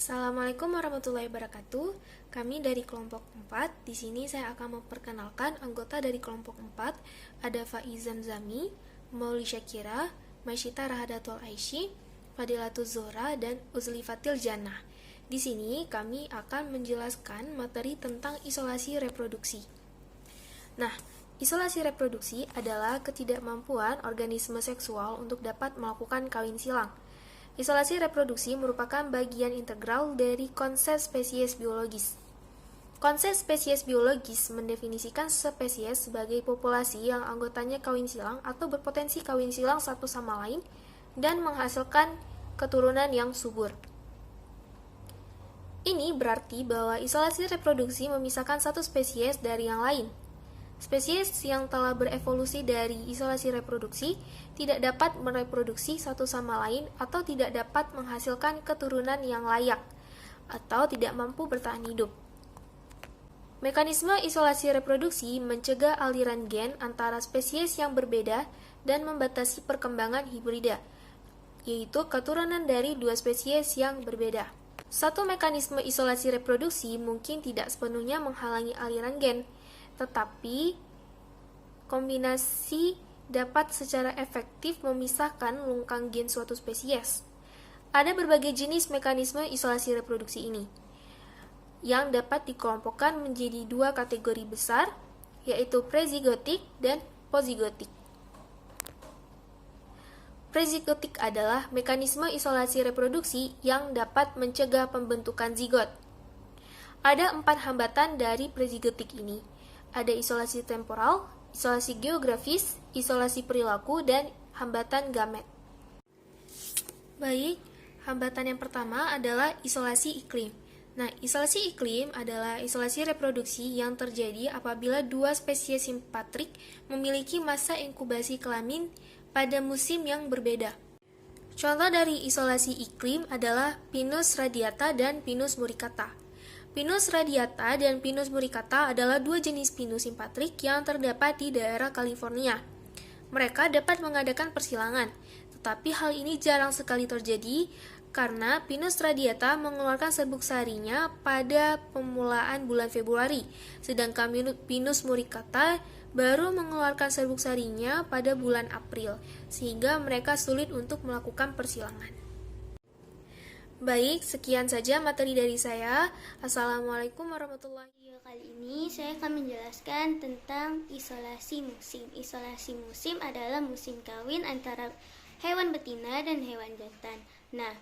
Assalamualaikum warahmatullahi wabarakatuh. Kami dari kelompok 4. Di sini saya akan memperkenalkan anggota dari kelompok 4. Ada Faizan Zami, Mauli Syakira, Maisyita Rahadatul Aishi, Fadilatul Zora, dan Uzlifatil Jannah. Di sini kami akan menjelaskan materi tentang isolasi reproduksi. Nah, isolasi reproduksi adalah ketidakmampuan organisme seksual untuk dapat melakukan kawin silang. Isolasi reproduksi merupakan bagian integral dari konsep spesies biologis. Konsep spesies biologis mendefinisikan spesies sebagai populasi yang anggotanya kawin silang atau berpotensi kawin silang satu sama lain dan menghasilkan keturunan yang subur. Ini berarti bahwa isolasi reproduksi memisahkan satu spesies dari yang lain. Spesies yang telah berevolusi dari isolasi reproduksi tidak dapat mereproduksi satu sama lain atau tidak dapat menghasilkan keturunan yang layak atau tidak mampu bertahan hidup. Mekanisme isolasi reproduksi mencegah aliran gen antara spesies yang berbeda dan membatasi perkembangan hibrida, yaitu keturunan dari dua spesies yang berbeda. Satu mekanisme isolasi reproduksi mungkin tidak sepenuhnya menghalangi aliran gen, tetapi kombinasi dapat secara efektif memisahkan lungkang gen suatu spesies. Ada berbagai jenis mekanisme isolasi reproduksi ini, yang dapat dikelompokkan menjadi dua kategori besar, yaitu prezigotik dan pozigotik. Prezigotik adalah mekanisme isolasi reproduksi yang dapat mencegah pembentukan zigot. Ada 4 hambatan dari prezigotik ini. Ada isolasi temporal, isolasi geografis, isolasi perilaku, dan hambatan gamet. Baik, hambatan yang pertama adalah isolasi iklim. Nah, isolasi iklim adalah isolasi reproduksi yang terjadi apabila dua spesies simpatrik memiliki masa inkubasi kelamin pada musim yang berbeda. Contoh dari isolasi iklim adalah Pinus radiata dan Pinus muricata. Pinus radiata dan Pinus muricata adalah dua jenis pinus simpatrik yang terdapat di daerah California. Mereka dapat mengadakan persilangan, tetapi hal ini jarang sekali terjadi karena Pinus radiata mengeluarkan serbuk sarinya pada permulaan bulan Februari, sedangkan Pinus muricata baru mengeluarkan serbuk sarinya pada bulan April, sehingga mereka sulit untuk melakukan persilangan. Baik, sekian saja materi dari saya. Assalamualaikum warahmatullahi wabarakatuh. Kali ini saya akan menjelaskan tentang isolasi musim. Isolasi musim adalah musim kawin antara hewan betina dan hewan jantan. Nah,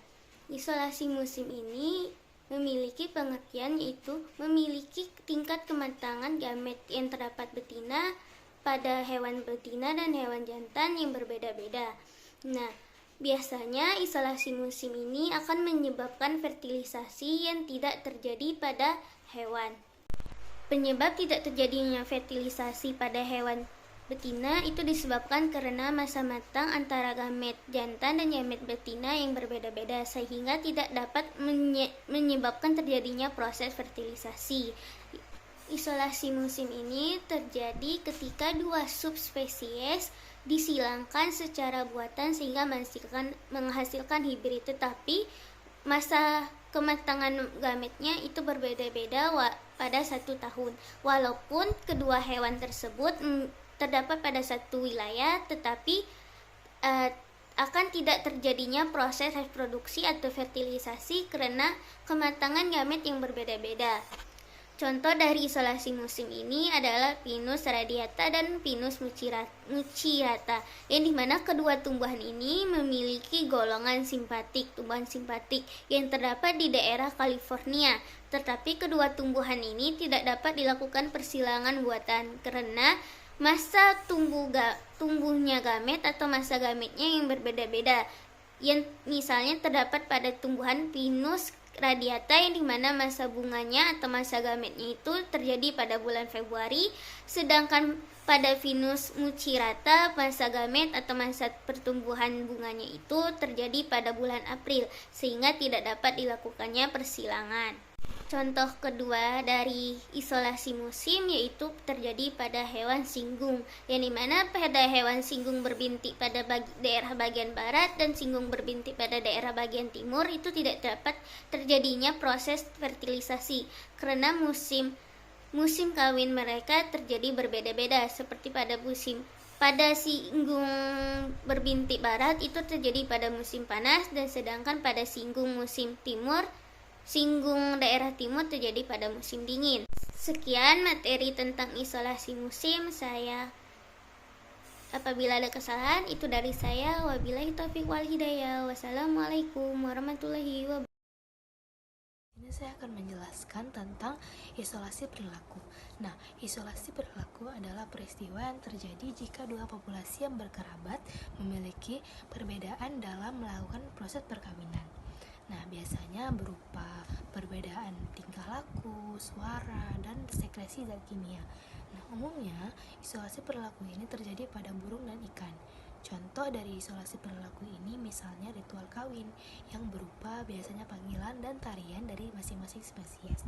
isolasi musim ini memiliki pengertian yaitu memiliki tingkat kematangan gamet yang terdapat betina pada hewan betina dan hewan jantan yang berbeda-beda. Nah, biasanya isolasi musim ini akan menyebabkan fertilisasi yang tidak terjadi pada hewan. Penyebab tidak terjadinya fertilisasi pada hewan betina itu disebabkan karena masa matang antara gamet jantan dan gamet betina yang berbeda-beda sehingga tidak dapat menyebabkan terjadinya proses fertilisasi. Isolasi musim ini terjadi ketika dua subspesies disilangkan secara buatan sehingga menghasilkan hibrid, tetapi masa kematangan gametnya itu berbeda-beda pada 1 tahun. Walaupun kedua hewan tersebut terdapat pada satu wilayah, tetapi akan tidak terjadinya proses reproduksi atau fertilisasi karena kematangan gamet yang berbeda-beda. Contoh dari isolasi musim ini adalah Pinus radiata dan Pinus muricata, yang dimana kedua tumbuhan ini memiliki golongan tumbuhan simpatik yang terdapat di daerah California. Tetapi kedua tumbuhan ini tidak dapat dilakukan persilangan buatan karena masa tumbuhnya gamet atau masa gametnya yang berbeda-beda. Yang misalnya terdapat pada tumbuhan Pinus radiata yang dimana masa bunganya atau masa gametnya itu terjadi pada bulan Februari, sedangkan pada Pinus muricata masa gamet atau masa pertumbuhan bunganya itu terjadi pada bulan April, sehingga tidak dapat dilakukannya persilangan. Contoh kedua dari isolasi musim yaitu terjadi pada hewan singgung, yang dimana pada hewan singgung berbintik pada daerah bagian barat dan singgung berbintik pada daerah bagian timur itu tidak dapat terjadinya proses fertilisasi karena musim kawin mereka terjadi berbeda-beda. Seperti pada singgung berbintik barat itu terjadi pada musim panas, dan sedangkan pada singgung daerah timur terjadi pada musim dingin. Sekian materi tentang isolasi musim. Apabila ada kesalahan itu dari saya. Wabillahi taufiq wal hidayah. Wassalamualaikum warahmatullahi wabarakatuh. Ini saya akan menjelaskan tentang isolasi perilaku. Nah, isolasi perilaku adalah peristiwa yang terjadi jika dua populasi yang berkerabat memiliki perbedaan dalam melakukan proses perkawinan. Nah, biasanya berupa perbedaan tingkah laku, suara, dan sekresi zat kimia. Nah, umumnya isolasi perilaku ini terjadi pada burung dan ikan. Contoh dari isolasi perilaku ini misalnya ritual kawin yang berupa biasanya panggilan dan tarian dari masing-masing spesies.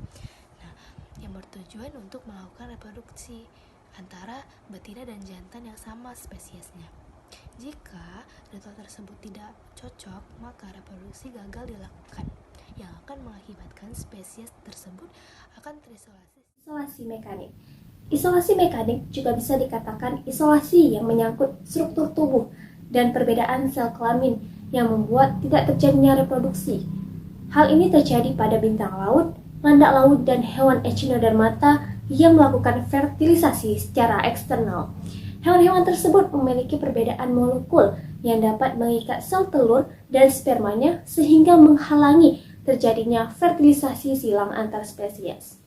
Nah, yang bertujuan untuk melakukan reproduksi antara betina dan jantan yang sama spesiesnya. Jika ritual tersebut tidak cocok, maka reproduksi gagal dilakukan, yang akan mengakibatkan spesies tersebut akan terisolasi. Isolasi mekanik. Isolasi mekanik juga bisa dikatakan isolasi yang menyangkut struktur tubuh dan perbedaan sel kelamin yang membuat tidak terjadinya reproduksi. Hal ini terjadi pada bintang laut, landak laut, dan hewan echinodermata yang melakukan fertilisasi secara eksternal. Hewan-hewan tersebut memiliki perbedaan molekul yang dapat mengikat sel telur dan spermanya sehingga menghalangi terjadinya fertilisasi silang antar spesies.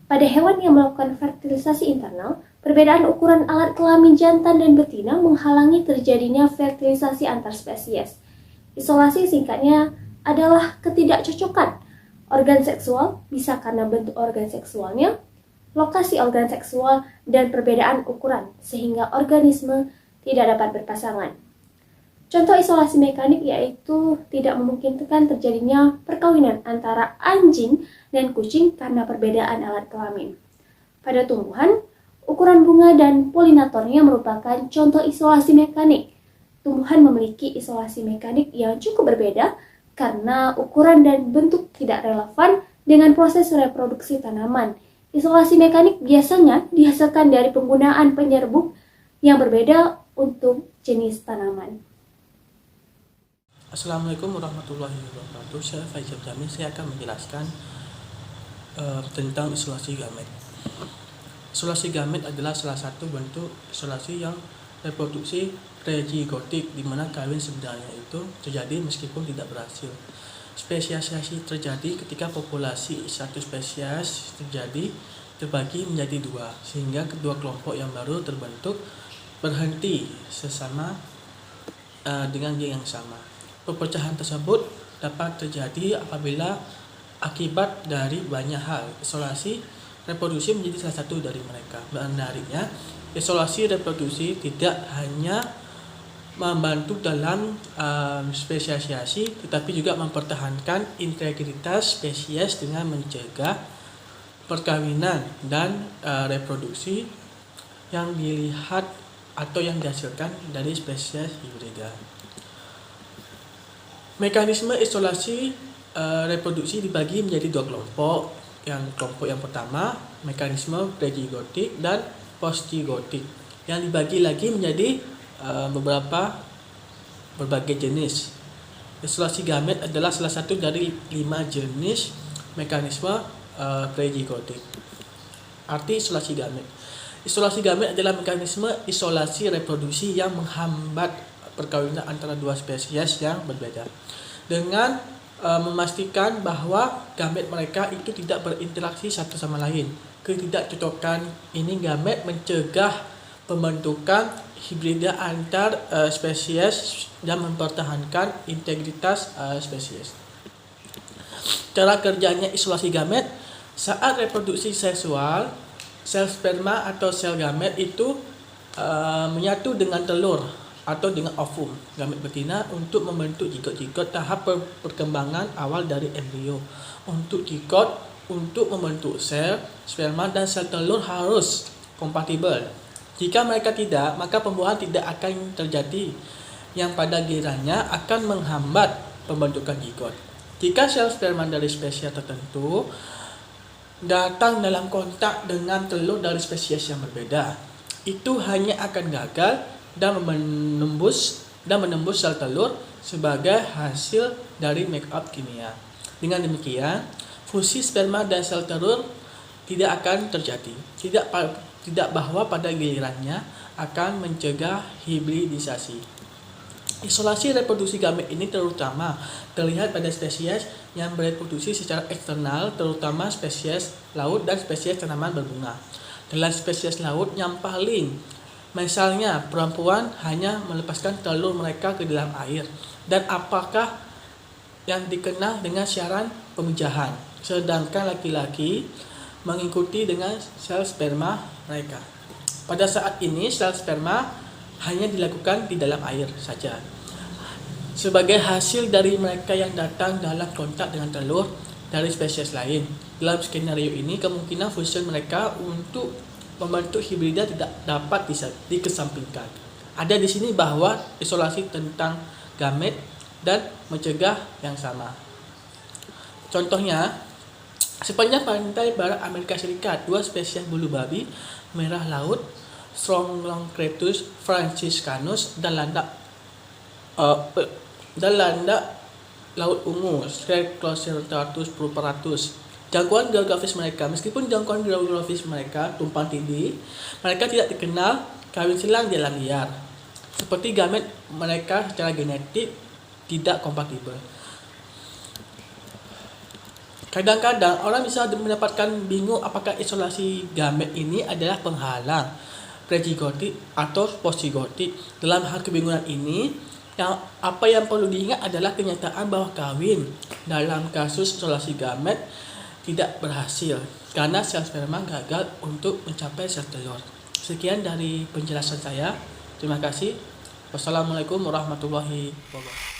Pada hewan yang melakukan fertilisasi internal, perbedaan ukuran alat kelamin jantan dan betina menghalangi terjadinya fertilisasi antar spesies. Isolasi singkatnya adalah ketidakcocokan organ seksual, bisa karena bentuk organ seksualnya, lokasi organ seksual, dan perbedaan ukuran, sehingga organisme tidak dapat berpasangan. Contoh isolasi mekanik yaitu tidak memungkinkan terjadinya perkawinan antara anjing dan kucing karena perbedaan alat kelamin. Pada tumbuhan, ukuran bunga dan polinatornya merupakan contoh isolasi mekanik. Tumbuhan memiliki isolasi mekanik yang cukup berbeda karena ukuran dan bentuk tidak relevan dengan proses reproduksi tanaman. Isolasi mekanik biasanya dihasilkan dari penggunaan penyerbuk yang berbeda untuk jenis tanaman. Assalamualaikum warahmatullahi wabarakatuh. Saya Faizal Jamil. Saya akan menjelaskan tentang isolasi gamet. Isolasi gamet adalah salah satu bentuk isolasi yang reproduksi prezigotik, di mana kawin sebenarnya itu terjadi meskipun tidak berhasil. Spesialisasi terjadi ketika populasi satu spesies terbagi menjadi dua, sehingga kedua kelompok yang baru terbentuk berhenti sesama dengan gen yang sama. Perpecahan tersebut dapat terjadi apabila akibat dari banyak hal. Isolasi reproduksi menjadi salah satu dari mereka. Menariknya, isolasi reproduksi tidak hanya membantu dalam spesialisasi, tetapi juga mempertahankan integritas spesies dengan mencegah perkawinan dan reproduksi yang dilihat atau yang dihasilkan dari spesies hibrida. Mekanisme isolasi reproduksi dibagi menjadi dua kelompok. Kelompok yang pertama, mekanisme prezigotik dan postzigotik, yang dibagi lagi menjadi berbagai jenis. Isolasi gamet adalah salah satu dari 5 jenis mekanisme prezigotik. Arti isolasi gamet. Isolasi gamet adalah mekanisme isolasi reproduksi yang menghambat perkawinan antara dua spesies yang berbeda, dengan memastikan bahwa gamet mereka itu tidak berinteraksi satu sama lain. Ketidakcocokan ini gamet mencegah pembentukan hibrida antar spesies dan mempertahankan integritas spesies. Cara kerjanya isolasi gamet: saat reproduksi seksual, sel sperma atau sel gamet itu menyatu dengan telur atau dengan ovum gamet betina untuk membentuk jigot-jigot tahap perkembangan awal dari embrio. Untuk jigot untuk membentuk sel sperma dan sel telur harus kompatibel. Jika mereka tidak, maka pembuahan tidak akan terjadi, yang pada gilirannya akan menghambat pembentukan zigot. Jika sel sperma dari spesies tertentu datang dalam kontak dengan telur dari spesies yang berbeda, itu hanya akan gagal dan menembus sel telur sebagai hasil dari make-up kimia. Dengan demikian, fusi sperma dan sel telur tidak akan terjadi. Tidak bahwa pada gilirannya akan mencegah hibridisasi. Isolasi reproduksi gamet ini terutama terlihat pada spesies yang bereproduksi secara eksternal, terutama spesies laut dan spesies tanaman berbunga. Dalam spesies laut yang paling, misalnya perempuan hanya melepaskan telur mereka ke dalam air, dan apakah yang dikenal dengan siaran pemijahan, sedangkan laki-laki mengikuti dengan sel sperma mereka. Pada saat ini sel sperma hanya dilakukan di dalam air saja. Sebagai hasil dari mereka yang datang dalam kontak dengan telur dari spesies lain. Dalam skenario ini, kemungkinan fusi mereka untuk membentuk hibrida tidak dapat dikesampingkan. Ada di sini bahwa isolasi tentang gamet dan mencegah yang sama. Contohnya, sepanjang pantai barat Amerika Serikat, 2 spesies bulu babi merah laut, Strongylocetus franciscanus, dan landak laut ungu, Cercosphaerus purpuratus. Jangkauan geografis mereka, meskipun jangkauan geografis mereka tumpang tindih, mereka tidak dikenal kawin silang di alam liar. Seperti gamet mereka secara genetik tidak kompatibel. Kadang-kadang orang bisa mendapatkan bingung apakah isolasi gamet ini adalah penghalang prezigotik atau postzigotik. Dalam hal kebingungan ini, apa yang perlu diingat adalah kenyataan bahwa kawin dalam kasus isolasi gamet tidak berhasil karena sel sperma gagal untuk mencapai sel telur. Sekian dari penjelasan saya. Terima kasih. Wassalamualaikum warahmatullahi wabarakatuh.